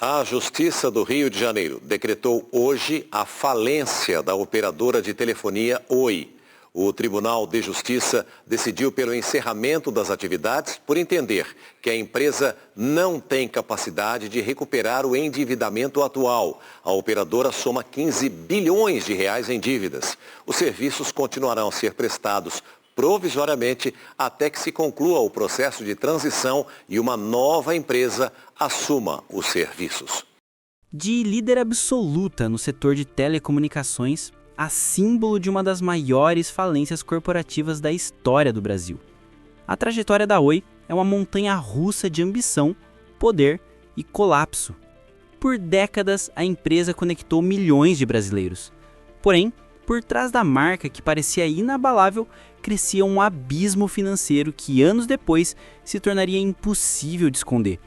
A Justiça do Rio de Janeiro decretou hoje a falência da operadora de telefonia Oi. O Tribunal de Justiça decidiu pelo encerramento das atividades por entender que a empresa não tem capacidade de recuperar o endividamento atual. A operadora soma 15 bilhões de reais em dívidas. Os serviços continuarão a ser prestados provisoriamente até que se conclua o processo de transição e uma nova empresa assuma os serviços. De líder absoluta no setor de telecomunicações, a símbolo de uma das maiores falências corporativas da história do Brasil. A trajetória da Oi é uma montanha-russa de ambição, poder e colapso. Por décadas, a empresa conectou milhões de brasileiros. Porém, por trás da marca que parecia inabalável, crescia um abismo financeiro que anos depois se tornaria impossível de esconder.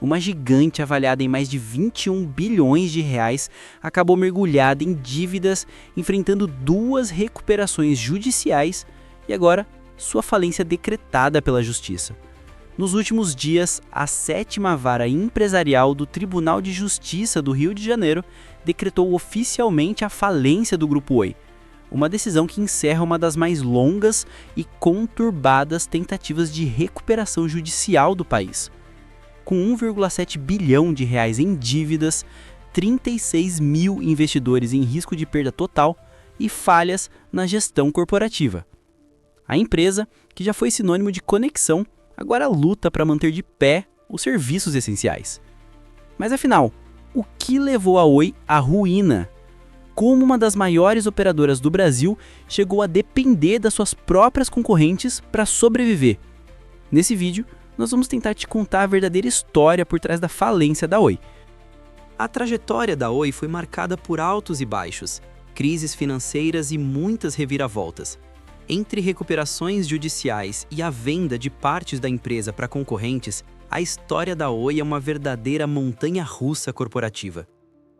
Uma gigante avaliada em mais de 21 bilhões de reais acabou mergulhada em dívidas, enfrentando 2 recuperações judiciais e agora sua falência decretada pela Justiça. Nos últimos dias, a 7ª Vara Empresarial do Tribunal de Justiça do Rio de Janeiro decretou oficialmente a falência do Grupo Oi. Uma decisão que encerra uma das mais longas e conturbadas tentativas de recuperação judicial do país. Com 1,7 bilhão de reais em dívidas, 36 mil investidores em risco de perda total e falhas na gestão corporativa. A empresa, que já foi sinônimo de conexão, agora luta para manter de pé os serviços essenciais. Mas afinal, o que levou a Oi à ruína? Como uma das maiores operadoras do Brasil chegou a depender das suas próprias concorrentes para sobreviver? Nesse vídeo, nós vamos tentar te contar a verdadeira história por trás da falência da Oi. A trajetória da Oi foi marcada por altos e baixos, crises financeiras e muitas reviravoltas. Entre recuperações judiciais e a venda de partes da empresa para concorrentes, a história da Oi é uma verdadeira montanha-russa corporativa.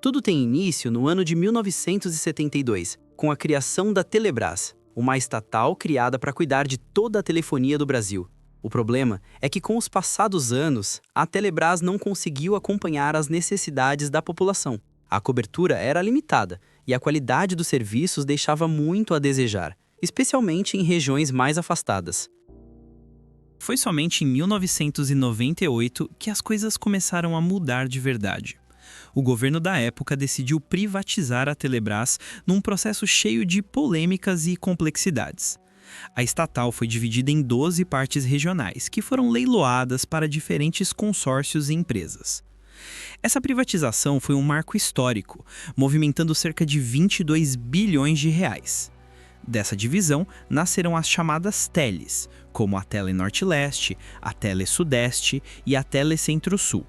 Tudo tem início no ano de 1972, com a criação da Telebrás, uma estatal criada para cuidar de toda a telefonia do Brasil. O problema é que, com os passados anos, a Telebrás não conseguiu acompanhar as necessidades da população. A cobertura era limitada e a qualidade dos serviços deixava muito a desejar, especialmente em regiões mais afastadas. Foi somente em 1998 que as coisas começaram a mudar de verdade. O governo da época decidiu privatizar a Telebrás num processo cheio de polêmicas e complexidades. A estatal foi dividida em 12 partes regionais, que foram leiloadas para diferentes consórcios e empresas. Essa privatização foi um marco histórico, movimentando cerca de 22 bilhões de reais. Dessa divisão, nasceram as chamadas teles, como a Telenorte-Leste, a Telesudeste e a Telecentro-Sul.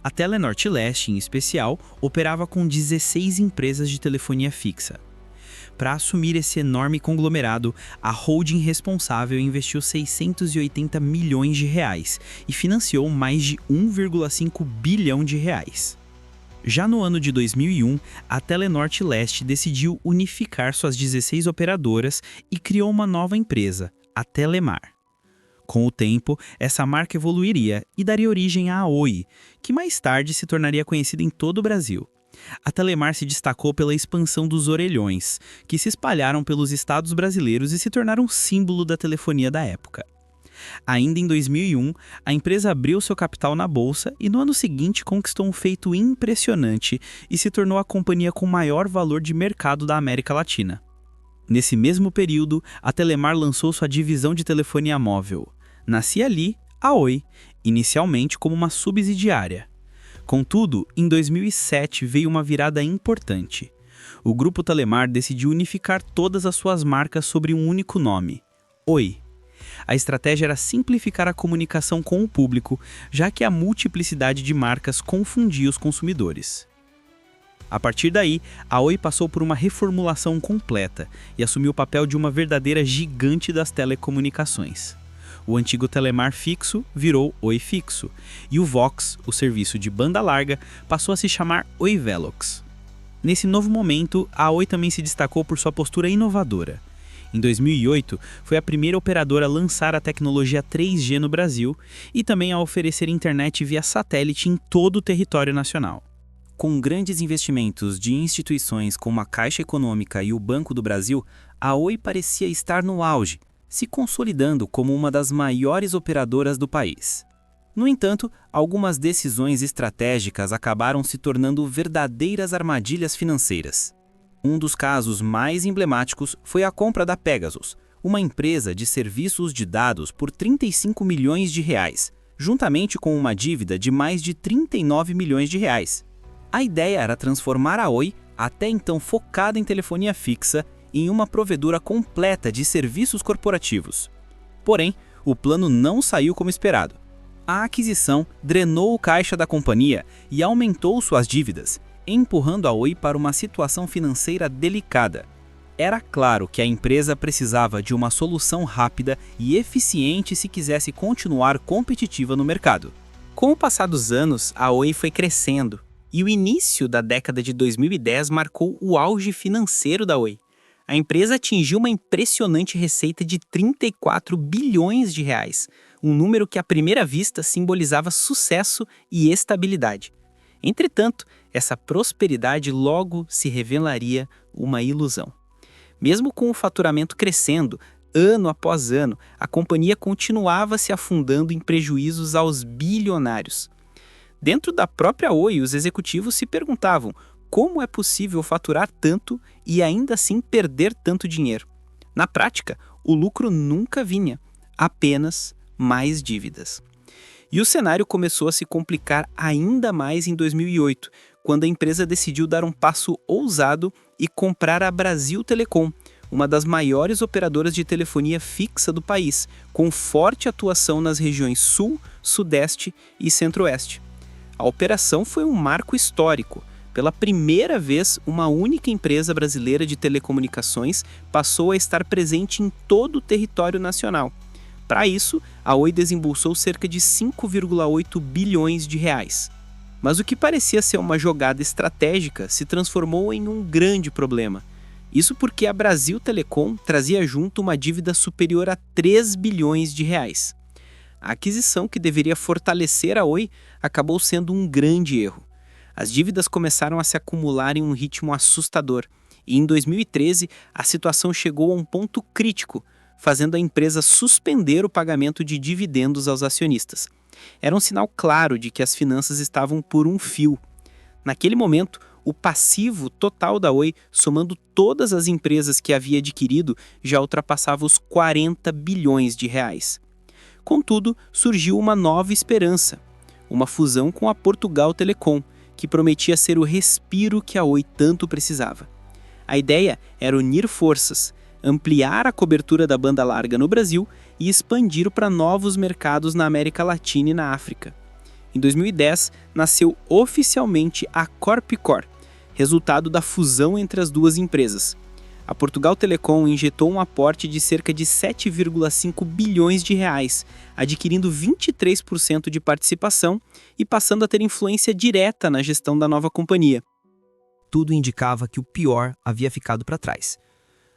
A Telenorte-Leste, em especial, operava com 16 empresas de telefonia fixa. Para assumir esse enorme conglomerado, a holding responsável investiu 680 milhões de reais e financiou mais de 1,5 bilhão de reais. Já no ano de 2001, a Telenorte-Leste decidiu unificar suas 16 operadoras e criou uma nova empresa, a Telemar. Com o tempo, essa marca evoluiria e daria origem à Oi, que mais tarde se tornaria conhecida em todo o Brasil. A Telemar se destacou pela expansão dos orelhões, que se espalharam pelos estados brasileiros e se tornaram símbolo da telefonia da época. Ainda em 2001, a empresa abriu seu capital na bolsa e no ano seguinte conquistou um feito impressionante e se tornou a companhia com maior valor de mercado da América Latina. Nesse mesmo período, a Telemar lançou sua divisão de telefonia móvel. Nascia ali a Oi, inicialmente como uma subsidiária. Contudo, em 2007 veio uma virada importante. O grupo Telemar decidiu unificar todas as suas marcas sobre um único nome, Oi. A estratégia era simplificar a comunicação com o público, já que a multiplicidade de marcas confundia os consumidores. A partir daí, a Oi passou por uma reformulação completa e assumiu o papel de uma verdadeira gigante das telecomunicações. O antigo Telemar fixo virou Oi Fixo, e o Vox, o serviço de banda larga, passou a se chamar Oi Velox. Nesse novo momento, a Oi também se destacou por sua postura inovadora. Em 2008, foi a primeira operadora a lançar a tecnologia 3G no Brasil e também a oferecer internet via satélite em todo o território nacional. Com grandes investimentos de instituições como a Caixa Econômica e o Banco do Brasil, a Oi parecia estar no auge, se consolidando como uma das maiores operadoras do país. No entanto, algumas decisões estratégicas acabaram se tornando verdadeiras armadilhas financeiras. Um dos casos mais emblemáticos foi a compra da Pegasus, uma empresa de serviços de dados por 35 milhões de reais, juntamente com uma dívida de mais de 39 milhões de reais. A ideia era transformar a Oi, até então focada em telefonia fixa, em uma provedora completa de serviços corporativos. Porém, o plano não saiu como esperado. A aquisição drenou o caixa da companhia e aumentou suas dívidas, empurrando a Oi para uma situação financeira delicada. Era claro que a empresa precisava de uma solução rápida e eficiente se quisesse continuar competitiva no mercado. Com o passar dos anos, a Oi foi crescendo, e o início da década de 2010 marcou o auge financeiro da Oi. A empresa atingiu uma impressionante receita de 34 bilhões de reais, um número que à primeira vista simbolizava sucesso e estabilidade. Entretanto, essa prosperidade logo se revelaria uma ilusão. Mesmo com o faturamento crescendo, ano após ano, a companhia continuava se afundando em prejuízos aos bilionários. Dentro da própria Oi, os executivos se perguntavam como é possível faturar tanto e ainda assim perder tanto dinheiro. Na prática, o lucro nunca vinha, apenas mais dívidas. E o cenário começou a se complicar ainda mais em 2008, quando a empresa decidiu dar um passo ousado e comprar a Brasil Telecom, uma das maiores operadoras de telefonia fixa do país, com forte atuação nas regiões Sul, Sudeste e Centro-Oeste. A operação foi um marco histórico. Pela primeira vez, uma única empresa brasileira de telecomunicações passou a estar presente em todo o território nacional. Para isso, a Oi desembolsou cerca de 5,8 bilhões de reais. Mas o que parecia ser uma jogada estratégica se transformou em um grande problema. Isso porque a Brasil Telecom trazia junto uma dívida superior a 3 bilhões de reais. A aquisição que deveria fortalecer a Oi acabou sendo um grande erro. As dívidas começaram a se acumular em um ritmo assustador, e em 2013 a situação chegou a um ponto crítico, fazendo a empresa suspender o pagamento de dividendos aos acionistas. Era um sinal claro de que as finanças estavam por um fio. Naquele momento, o passivo total da Oi, somando todas as empresas que havia adquirido, já ultrapassava os 40 bilhões de reais. Contudo, surgiu uma nova esperança, uma fusão com a Portugal Telecom, que prometia ser o respiro que a Oi tanto precisava. A ideia era unir forças, ampliar a cobertura da banda larga no Brasil e expandir para novos mercados na América Latina e na África. Em 2010, nasceu oficialmente a Corpcor, resultado da fusão entre as duas empresas. A Portugal Telecom injetou um aporte de cerca de 7,5 bilhões de reais, adquirindo 23% de participação e passando a ter influência direta na gestão da nova companhia. Tudo indicava que o pior havia ficado para trás.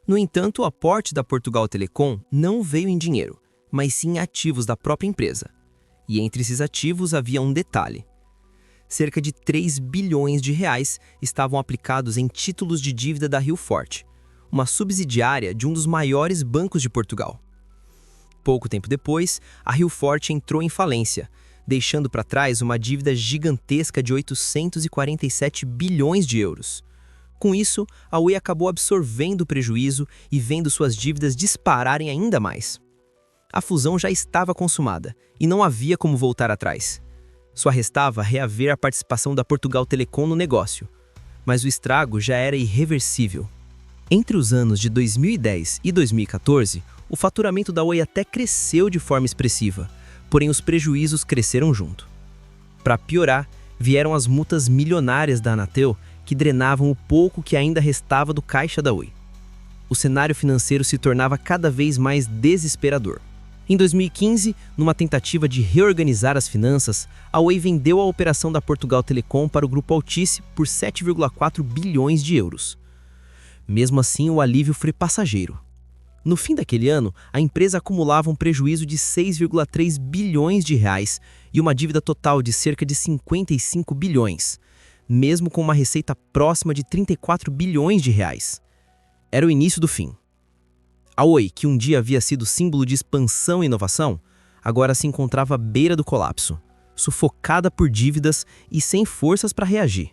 No entanto, o aporte da Portugal Telecom não veio em dinheiro, mas sim em ativos da própria empresa. E entre esses ativos havia um detalhe. Cerca de 3 bilhões de reais estavam aplicados em títulos de dívida da Rio Forte, uma subsidiária de um dos maiores bancos de Portugal. Pouco tempo depois, a Rio Forte entrou em falência, deixando para trás uma dívida gigantesca de 847 bilhões de euros. Com isso, a Oi acabou absorvendo o prejuízo e vendo suas dívidas dispararem ainda mais. A fusão já estava consumada e não havia como voltar atrás. Só restava reaver a participação da Portugal Telecom no negócio, mas o estrago já era irreversível. Entre os anos de 2010 e 2014, o faturamento da Oi até cresceu de forma expressiva, porém os prejuízos cresceram junto. Para piorar, vieram as multas milionárias da Anatel, que drenavam o pouco que ainda restava do caixa da Oi. O cenário financeiro se tornava cada vez mais desesperador. Em 2015, numa tentativa de reorganizar as finanças, a Oi vendeu a operação da Portugal Telecom para o Grupo Altice por 7,4 bilhões de euros. Mesmo assim, o alívio foi passageiro. No fim daquele ano, a empresa acumulava um prejuízo de 6,3 bilhões de reais e uma dívida total de cerca de 55 bilhões, mesmo com uma receita próxima de 34 bilhões de reais. Era o início do fim. A Oi, que um dia havia sido símbolo de expansão e inovação, agora se encontrava à beira do colapso, sufocada por dívidas e sem forças para reagir.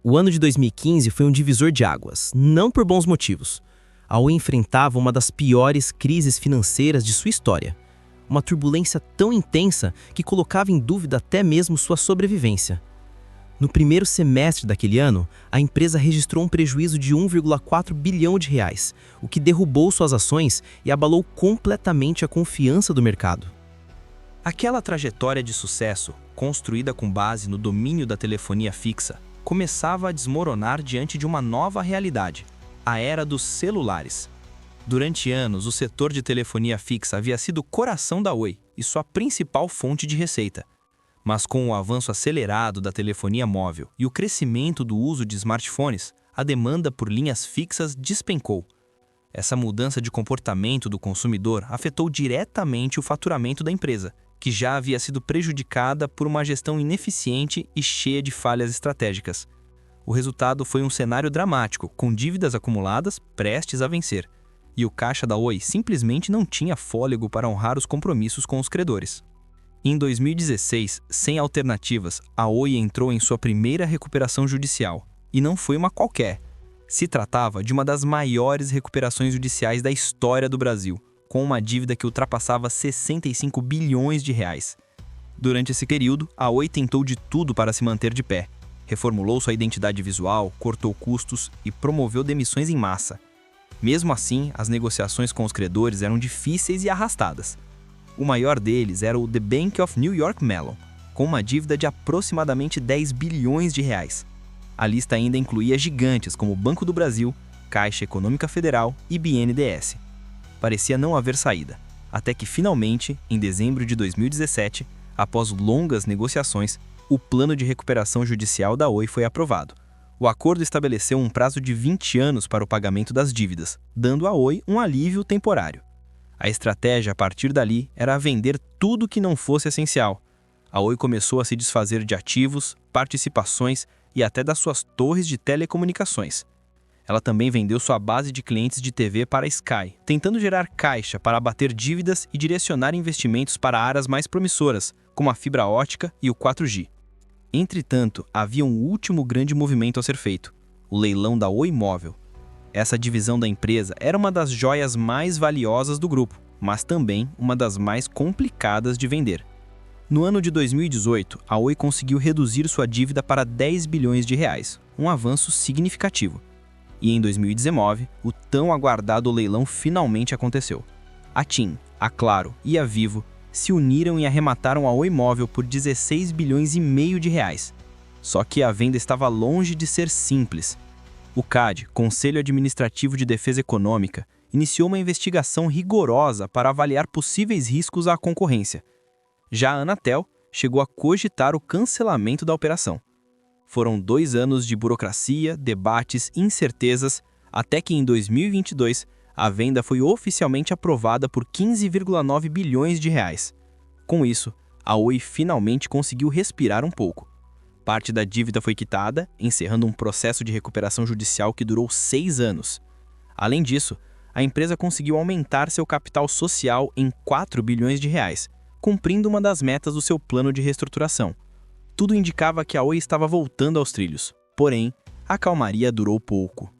O ano de 2015 foi um divisor de águas, não por bons motivos. A Oi enfrentava uma das piores crises financeiras de sua história. Uma turbulência tão intensa que colocava em dúvida até mesmo sua sobrevivência. No primeiro semestre daquele ano, a empresa registrou um prejuízo de 1,4 bilhão de reais, o que derrubou suas ações e abalou completamente a confiança do mercado. Aquela trajetória de sucesso, construída com base no domínio da telefonia fixa, começava a desmoronar diante de uma nova realidade, a era dos celulares. Durante anos, o setor de telefonia fixa havia sido o coração da Oi e sua principal fonte de receita. Mas com o avanço acelerado da telefonia móvel e o crescimento do uso de smartphones, a demanda por linhas fixas despencou. Essa mudança de comportamento do consumidor afetou diretamente o faturamento da empresa, que já havia sido prejudicada por uma gestão ineficiente e cheia de falhas estratégicas. O resultado foi um cenário dramático, com dívidas acumuladas prestes a vencer. E o caixa da Oi simplesmente não tinha fôlego para honrar os compromissos com os credores. Em 2016, sem alternativas, a Oi entrou em sua primeira recuperação judicial. E não foi uma qualquer. Se tratava de uma das maiores recuperações judiciais da história do Brasil, com uma dívida que ultrapassava 65 bilhões de reais. Durante esse período, a Oi tentou de tudo para se manter de pé. Reformulou sua identidade visual, cortou custos e promoveu demissões em massa. Mesmo assim, as negociações com os credores eram difíceis e arrastadas. O maior deles era o The Bank of New York Mellon, com uma dívida de aproximadamente 10 bilhões de reais. A lista ainda incluía gigantes como o Banco do Brasil, Caixa Econômica Federal e BNDES. Parecia não haver saída, até que finalmente, em dezembro de 2017, após longas negociações, o plano de recuperação judicial da Oi foi aprovado. O acordo estabeleceu um prazo de 20 anos para o pagamento das dívidas, dando à Oi um alívio temporário. A estratégia a partir dali era vender tudo que não fosse essencial. A Oi começou a se desfazer de ativos, participações e até das suas torres de telecomunicações. Ela também vendeu sua base de clientes de TV para a Sky, tentando gerar caixa para abater dívidas e direcionar investimentos para áreas mais promissoras, como a fibra ótica e o 4G. Entretanto, havia um último grande movimento a ser feito, o leilão da Oi Móvel. Essa divisão da empresa era uma das joias mais valiosas do grupo, mas também uma das mais complicadas de vender. No ano de 2018, a Oi conseguiu reduzir sua dívida para 10 bilhões de reais, um avanço significativo. E em 2019, o tão aguardado leilão finalmente aconteceu. A TIM, a Claro e a Vivo se uniram e arremataram a Oi Móvel por 16 bilhões e meio de reais. Só que a venda estava longe de ser simples. O CAD, Conselho Administrativo de Defesa Econômica, iniciou uma investigação rigorosa para avaliar possíveis riscos à concorrência. Já a Anatel chegou a cogitar o cancelamento da operação. Foram 2 anos de burocracia, debates, incertezas, até que em 2022 a venda foi oficialmente aprovada por 15,9 bilhões de reais. Com isso, a Oi finalmente conseguiu respirar um pouco. Parte da dívida foi quitada, encerrando um processo de recuperação judicial que durou 6 anos. Além disso, a empresa conseguiu aumentar seu capital social em 4 bilhões de reais, cumprindo uma das metas do seu plano de reestruturação. Tudo indicava que a Oi estava voltando aos trilhos, porém, a calmaria durou pouco.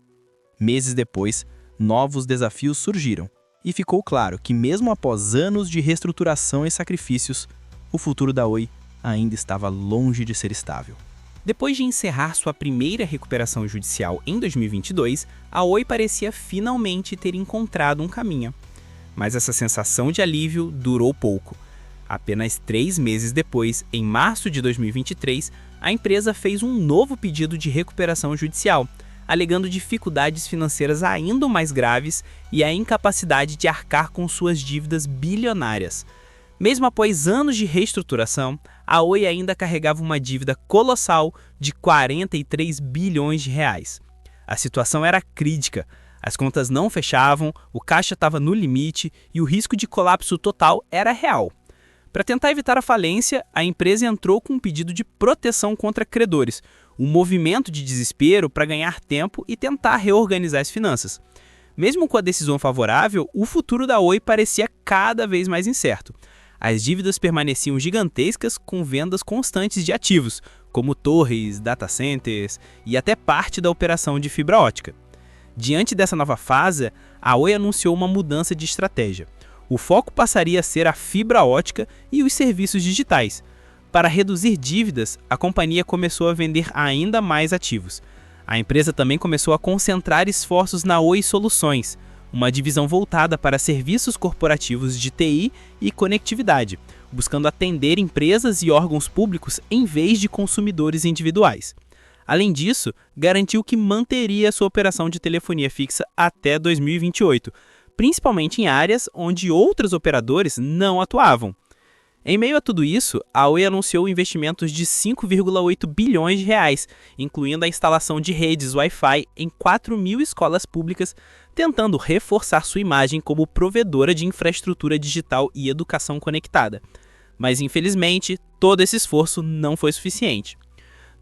Meses depois, novos desafios surgiram, e ficou claro que mesmo após anos de reestruturação e sacrifícios, o futuro da Oi ainda estava longe de ser estável. Depois de encerrar sua primeira recuperação judicial em 2022, a Oi parecia finalmente ter encontrado um caminho. Mas essa sensação de alívio durou pouco. Apenas 3 meses depois, em março de 2023, a empresa fez um novo pedido de recuperação judicial, alegando dificuldades financeiras ainda mais graves e a incapacidade de arcar com suas dívidas bilionárias. Mesmo após anos de reestruturação, a Oi ainda carregava uma dívida colossal de 43 bilhões de reais. A situação era crítica. As contas não fechavam, o caixa estava no limite e o risco de colapso total era real. Para tentar evitar a falência, a empresa entrou com um pedido de proteção contra credores, um movimento de desespero para ganhar tempo e tentar reorganizar as finanças. Mesmo com a decisão favorável, o futuro da Oi parecia cada vez mais incerto. As dívidas permaneciam gigantescas, com vendas constantes de ativos, como torres, data centers e até parte da operação de fibra ótica. Diante dessa nova fase, a Oi anunciou uma mudança de estratégia. O foco passaria a ser a fibra ótica e os serviços digitais. Para reduzir dívidas, a companhia começou a vender ainda mais ativos. A empresa também começou a concentrar esforços na Oi Soluções, uma divisão voltada para serviços corporativos de TI e conectividade, buscando atender empresas e órgãos públicos em vez de consumidores individuais. Além disso, garantiu que manteria sua operação de telefonia fixa até 2028, principalmente em áreas onde outros operadores não atuavam. Em meio a tudo isso, a Oi anunciou investimentos de 5,8 bilhões de reais, incluindo a instalação de redes Wi-Fi em 4.000 escolas públicas, tentando reforçar sua imagem como provedora de infraestrutura digital e educação conectada. Mas, infelizmente, todo esse esforço não foi suficiente.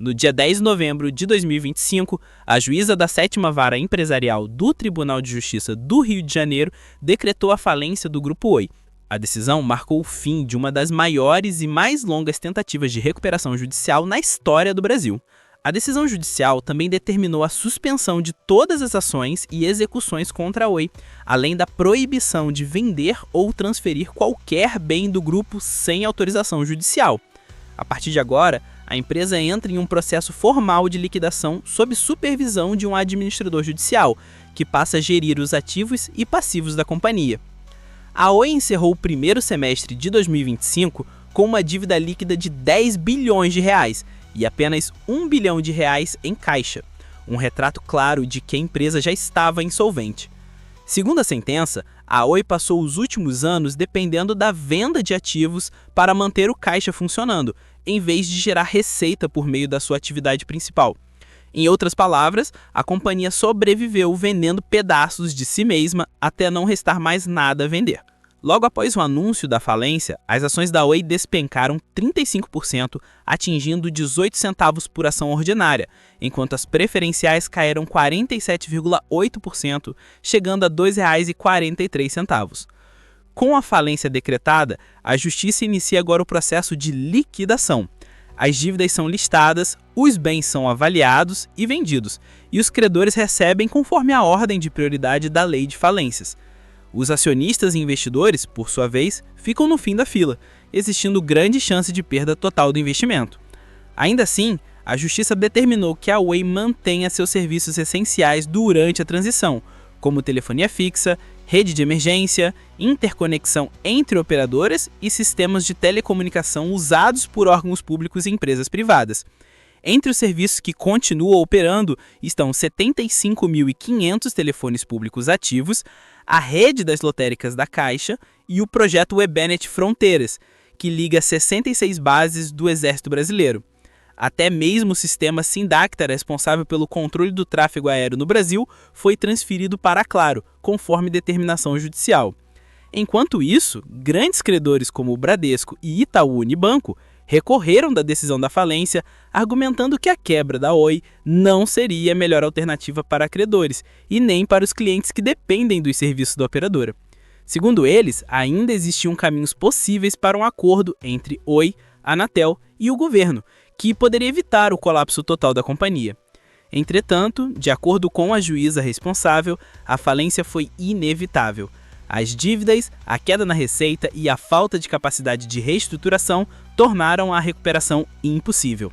No dia 10 de novembro de 2025, a juíza da 7ª Vara Empresarial do Tribunal de Justiça do Rio de Janeiro decretou a falência do Grupo Oi. A decisão marcou o fim de uma das maiores e mais longas tentativas de recuperação judicial na história do Brasil. A decisão judicial também determinou a suspensão de todas as ações e execuções contra a Oi, além da proibição de vender ou transferir qualquer bem do grupo sem autorização judicial. A partir de agora, a empresa entra em um processo formal de liquidação sob supervisão de um administrador judicial, que passa a gerir os ativos e passivos da companhia. A Oi encerrou o primeiro semestre de 2025 com uma dívida líquida de 10 bilhões de reais e apenas 1 bilhão de reais em caixa, um retrato claro de que a empresa já estava insolvente. Segundo a sentença, a Oi passou os últimos anos dependendo da venda de ativos para manter o caixa funcionando, em vez de gerar receita por meio da sua atividade principal. Em outras palavras, a companhia sobreviveu vendendo pedaços de si mesma até não restar mais nada a vender. Logo após o anúncio da falência, as ações da Oi despencaram 35%, atingindo 18 centavos por ação ordinária, enquanto as preferenciais caíram 47,8%, chegando a R$ 2,43. Com a falência decretada, a Justiça inicia agora o processo de liquidação. As dívidas são listadas, os bens são avaliados e vendidos, e os credores recebem conforme a ordem de prioridade da Lei de Falências. Os acionistas e investidores, por sua vez, ficam no fim da fila, existindo grande chance de perda total do investimento. Ainda assim, a Justiça determinou que a Oi mantenha seus serviços essenciais durante a transição, como telefonia fixa, rede de emergência, interconexão entre operadoras e sistemas de telecomunicação usados por órgãos públicos e empresas privadas. Entre os serviços que continuam operando estão 75.500 telefones públicos ativos, a rede das lotéricas da Caixa e o projeto Webenet Fronteiras, que liga 66 bases do Exército Brasileiro. Até mesmo o sistema Sindacta, responsável pelo controle do tráfego aéreo no Brasil, foi transferido para a Claro, conforme determinação judicial. Enquanto isso, grandes credores como o Bradesco e Itaú Unibanco recorreram da decisão da falência, argumentando que a quebra da Oi não seria a melhor alternativa para credores e nem para os clientes que dependem dos serviços da operadora. Segundo eles, ainda existiam caminhos possíveis para um acordo entre Oi, Anatel e o governo, que poderia evitar o colapso total da companhia. Entretanto, de acordo com a juíza responsável, a falência foi inevitável. As dívidas, a queda na receita e a falta de capacidade de reestruturação tornaram a recuperação impossível.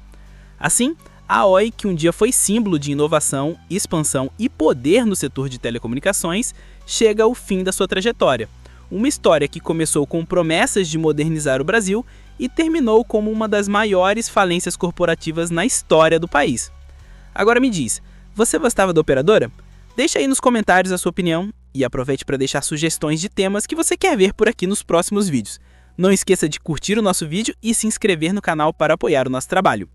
Assim, a Oi, que um dia foi símbolo de inovação, expansão e poder no setor de telecomunicações, chega ao fim da sua trajetória. Uma história que começou com promessas de modernizar o Brasil e terminou como uma das maiores falências corporativas na história do país. Agora me diz, você gostava da operadora? Deixa aí nos comentários a sua opinião e aproveite para deixar sugestões de temas que você quer ver por aqui nos próximos vídeos. Não esqueça de curtir o nosso vídeo e se inscrever no canal para apoiar o nosso trabalho.